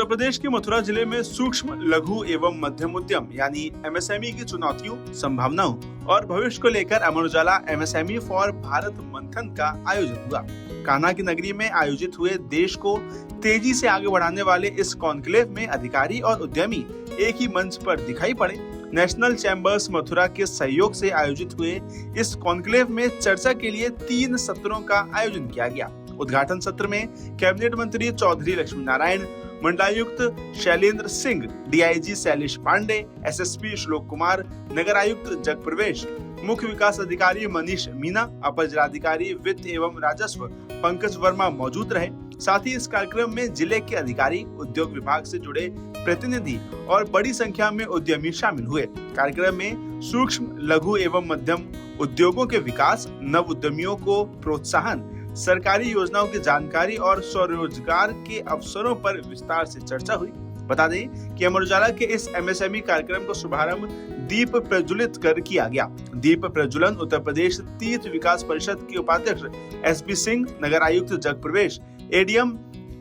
उत्तर प्रदेश के मथुरा जिले में सूक्ष्म लघु एवं मध्यम उद्यम यानी एमएसएमई की चुनौतियों, संभावनाओं और भविष्य को लेकर अमर उजाला एमएसएमई फॉर भारत मंथन का आयोजन हुआ। कान्हा की नगरी में आयोजित हुए देश को तेजी से आगे बढ़ाने वाले इस कॉन्क्लेव में अधिकारी और उद्यमी एक ही मंच पर दिखाई पड़े। नेशनल चैम्बर्स मथुरा के सहयोग से आयोजित हुए इस कॉन्क्लेव में चर्चा के लिए 3 सत्रों का आयोजन किया गया। उद्घाटन सत्र में कैबिनेट मंत्री चौधरी लक्ष्मी नारायण, मंडलायुक्त शैलेंद्र सिंह, डीआईजी शैलेश पांडे, एसएसपी श्लोक कुमार, नगर आयुक्त जगप्रवेश, मुख्य विकास अधिकारी मनीष मीना, अपर जिलाधिकारी वित्त एवं राजस्व पंकज वर्मा मौजूद रहे। साथ ही इस कार्यक्रम में जिले के अधिकारी, उद्योग विभाग से जुड़े प्रतिनिधि और बड़ी संख्या में उद्यमी शामिल हुए। कार्यक्रम में सूक्ष्म लघु एवं मध्यम उद्योगों के विकास, नव उद्यमियों को प्रोत्साहन, सरकारी योजनाओं की जानकारी और स्वरोजगार के अवसरों पर विस्तार से चर्चा हुई। बता दें कि अमर उजाला के इस एमएसएमई कार्यक्रम का शुभारंभ दीप प्रज्वलित कर किया गया। दीप प्रज्वलन उत्तर प्रदेश तीर्थ विकास परिषद के उपाध्यक्ष एसपी सिंह, नगर आयुक्त जगप्रवेश, एडीएम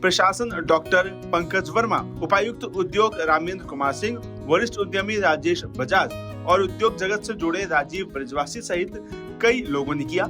प्रशासन डॉक्टर पंकज वर्मा, उपायुक्त उद्योग रामेंद्र कुमार सिंह, वरिष्ठ उद्यमी राजेश बजाज और उद्योग जगत से जुड़े राजीव ब्रजवासी सहित कई लोगों ने किया।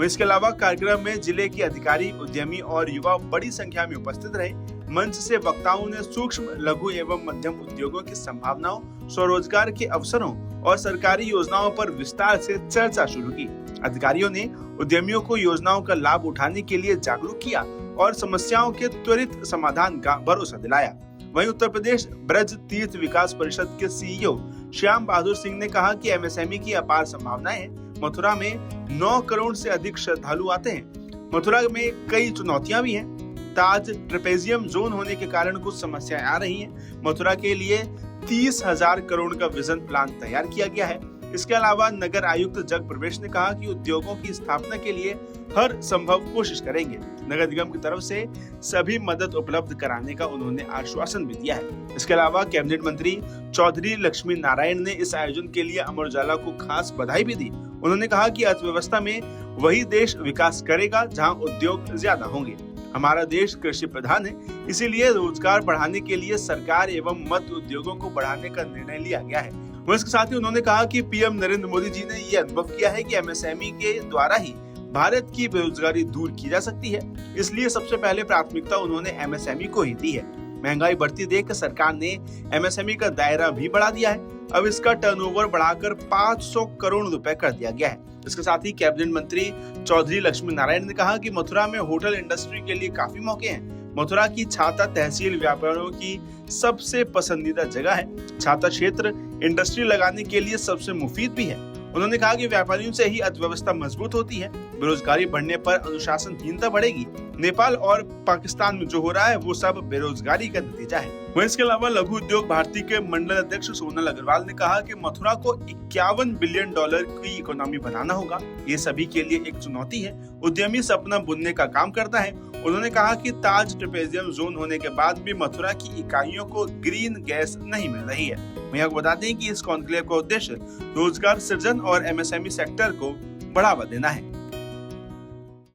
इसके अलावा कार्यक्रम में जिले के अधिकारी, उद्यमी और युवा बड़ी संख्या में उपस्थित रहे। मंच से वक्ताओं ने सूक्ष्म लघु एवं मध्यम उद्योगों की संभावनाओं, स्वरोजगार के अवसरों और सरकारी योजनाओं पर विस्तार से चर्चा शुरू की। अधिकारियों ने उद्यमियों को योजनाओं का लाभ उठाने के लिए जागरूक किया और समस्याओं के त्वरित समाधान का भरोसा दिलाया। वहीं उत्तर प्रदेश ब्रज तीर्थ विकास परिषद के सीईओ श्याम बहादुर सिंह ने कहा कि एमएसएमई की अपार संभावनाएं हैं। मथुरा में 9 करोड़ से अधिक श्रद्धालु आते हैं। मथुरा में कई चुनौतियां भी हैं। ताज ट्रेपेजियम जोन होने के कारण कुछ समस्याएं आ रही हैं। मथुरा के लिए 30,000 करोड़ का विजन प्लान तैयार किया गया है। इसके अलावा नगर आयुक्त जगप्रवेश ने कहा कि उद्योगों की स्थापना के लिए हर संभव कोशिश करेंगे। नगर निगम की तरफ से सभी मदद उपलब्ध कराने का उन्होंने आश्वासन भी दिया है। इसके अलावा कैबिनेट मंत्री चौधरी लक्ष्मी नारायण ने इस आयोजन के लिए अमर उजाला को खास बधाई भी दी। उन्होंने कहा कि अर्थव्यवस्था में वही देश विकास करेगा जहां उद्योग ज्यादा होंगे। हमारा देश कृषि प्रधान है, इसीलिए रोजगार बढ़ाने के लिए सरकार एवं मध्य उद्योगों को बढ़ाने का निर्णय लिया गया है। इसके साथ ही उन्होंने कहा कि पीएम नरेंद्र मोदी जी ने ये अनुभव किया है कि एमएसएमई के द्वारा ही भारत की बेरोजगारी दूर की जा सकती है। इसलिए सबसे पहले प्राथमिकता उन्होंने एमएसएमई को ही दी है। महंगाई बढ़ती देख सरकार ने एमएसएमई का दायरा भी बढ़ा दिया है। अब इसका टर्नओवर बढ़ाकर 500 करोड़ रुपए कर दिया गया है। इसके साथ ही कैबिनेट मंत्री चौधरी लक्ष्मी नारायण ने कहा कि मथुरा में होटल इंडस्ट्री के लिए काफी मौके हैं। मथुरा की छाता तहसील व्यापारियों की सबसे पसंदीदा जगह है। छाता क्षेत्र इंडस्ट्री लगाने के लिए सबसे मुफीद भी है। उन्होंने कहा कि व्यापारियों से ही अर्थव्यवस्था मजबूत होती है। बेरोजगारी बढ़ने पर अनुशासनहीनता बढ़ेगी। नेपाल और पाकिस्तान में जो हो रहा है वो सब बेरोजगारी का नतीजा है। वहीं इसके अलावा लघु उद्योग भारती के मंडल अध्यक्ष सोनल अग्रवाल ने कहा कि मथुरा को 51 बिलियन डॉलर की इकोनॉमी बनाना होगा। ये सभी के लिए एक चुनौती है। उद्यमी सपना बुनने का काम करता है। उन्होंने कहा कि ताज ट्रेपेजियम जोन होने के बाद भी मथुरा की इकाइयों को ग्रीन गैस नहीं मिल रही है। मैं आपको बता दें कि इस कॉन्क्लेव का उद्देश्य रोजगार सृजन और एमएसएमई सेक्टर को बढ़ावा देना है।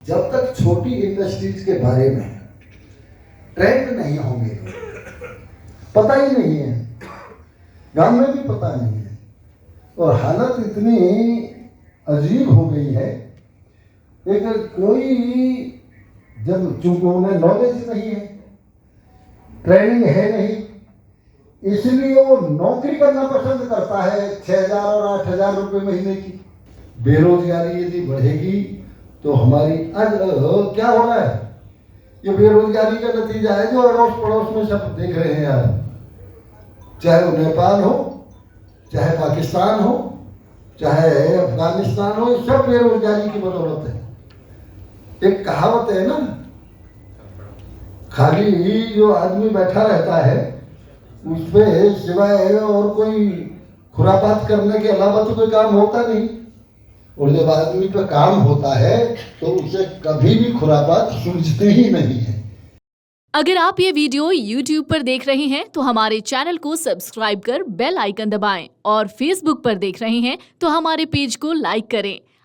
जब तक छोटी इंडस्ट्रीज के बारे में ट्रेंड नहीं होंगे, पता ही नहीं है, गांव में भी पता नहीं है, और हालत इतनी अजीब हो गई है एक कोई जब चूंकि उन्हें नॉलेज नहीं है, ट्रेनिंग है नहीं, इसलिए वो नौकरी करना पसंद करता है 6,000 और 8,000 रुपये महीने की। बेरोजगारी यदि बढ़ेगी तो हमारी आज क्या हो रहा है, ये बेरोजगारी का नतीजा है जो अड़ोस पड़ोस में सब देख रहे हैं यार, चाहे वो नेपाल हो, चाहे पाकिस्तान हो, चाहे अफगानिस्तान हो, सब बेरोजगारी की बदौलत है। एक कहावत है ना, खाली जो आदमी बैठा रहता है उसपे सिवाय और कोई खुरापात करने के अलावा तो कोई काम होता नहीं, और जब आदमी पे काम होता है तो उसे कभी भी खुरापात सूझते ही नहीं है। अगर आप ये वीडियो YouTube पर देख रहे हैं तो हमारे चैनल को सब्सक्राइब कर बेल आइकन दबाएं, और Facebook पर देख रहे हैं तो हमारे पेज को लाइक करें।